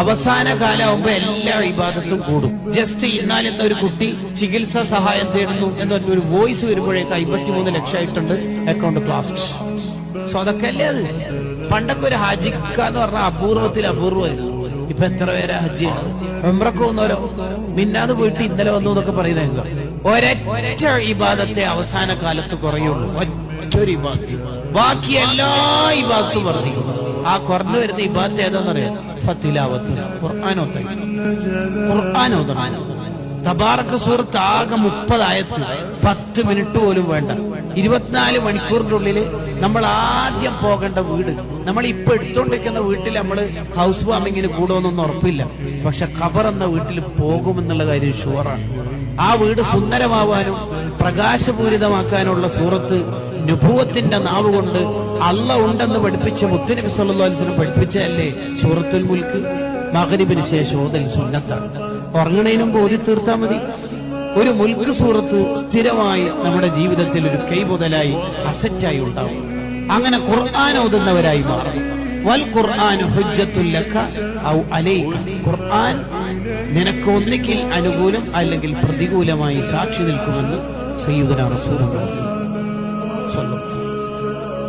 അവസാന കാലമാകുമ്പോ എല്ലാ ഇബാദത്തും കൂടും. ജസ്റ്റ് ഇന്നാലെന്ന ഒരു കുട്ടി ചികിത്സാ സഹായം തേടുന്നു എന്നൊരു വോയിസ് വരുമ്പോഴേക്ക് 53 ലക്ഷമായിട്ടുണ്ട് അക്കൗണ്ട് ക്ലാസ്. സോ അതൊക്കെ അല്ലേ അത്. പണ്ടൊക്കെ ഒരു ഹജ്ജിക്കാന്ന് പറഞ്ഞാൽ അപൂർവമായിരുന്നു. ഇപ്പൊ എത്ര പേരാ ഹജ്ജ് ചെയ്യണത്? ഉംറക്ക് പോകുന്നവരോ മിന്നാന്ന് പോയിട്ട് ഇന്നലെ വന്നു എന്നൊക്കെ പറയുന്നത്. ഒരൊറ്റ ഇബാദത്തെ അവസാന കാലത്ത് കുറയുള്ളൂ, ഒറ്റൊരു ഇബാദത്ത്. ബാക്കി എല്ലാ ഇബാദത്തും വർദ്ധിക്കും. ആ കുറഞ്ഞു വരുന്ന ഇബാദത്ത് ഏതാന്നറിയാം? ഫത്തിലാവത്ത്, ഖുർആൻ. തബാറക സൂറത്ത് ആകെ 30 ആയത്ത്, 10 മിനിറ്റ് പോലും വേണ്ട. 24 മണിക്കൂറിന്റെ ഉള്ളിൽ നമ്മൾ ആദ്യം പോകേണ്ട വീട്, നമ്മൾ ഇപ്പൊ എടുത്തോണ്ടിരിക്കുന്ന വീട്ടിൽ നമ്മൾ ഹൗസ് വാമിങ്ങിന് കൂടുമെന്നൊന്നും ഉറപ്പില്ല. പക്ഷെ ഖബർ എന്ന വീട്ടിൽ പോകുമെന്നുള്ള കാര്യം ഷുവറാണ്. ആ വീട് സുന്ദരമാവാനും പ്രകാശപൂരിതമാക്കാനുള്ള സൂറത്ത് നുബുവത്തിന്റെ നാവ് കൊണ്ട് അള്ള ഉണ്ടെന്ന് പഠിപ്പിച്ച മുത്തുനബി സല്ലല്ലാഹു അലൈഹി വസല്ലം പഠിപ്പിച്ചതല്ലേ സൂറത്തുൽ മുൽക്ക്. മഗ്രിബിന് ശേഷം ഓതൽ സുന്നത്താണ്. ഉറങ്ങണേനും ഓതി തീർത്താൽ മതി. ഒരു മുൽക്ക് സൂറത്ത് സ്ഥിരമായി നമ്മുടെ ജീവിതത്തിൽ ഒരു കൈമുതലായി അസറ്റായി ഉണ്ടാവും. അങ്ങനെ ഖുർആൻ ഓതുന്നവരായി മാറും. വൽ ഖുർആൻ ഹുജ്ജത്തുൽ ലക ഔ അലൈക. ഖുർആൻ നിനക്ക് ഒന്നിക്കിൽ അനുകൂലം അല്ലെങ്കിൽ പ്രതികൂലമായി സാക്ഷി നിൽക്കുമെന്ന് സയ്യിദുനാ റസൂലുള്ളാഹി സ്വല്ലല്ലാഹു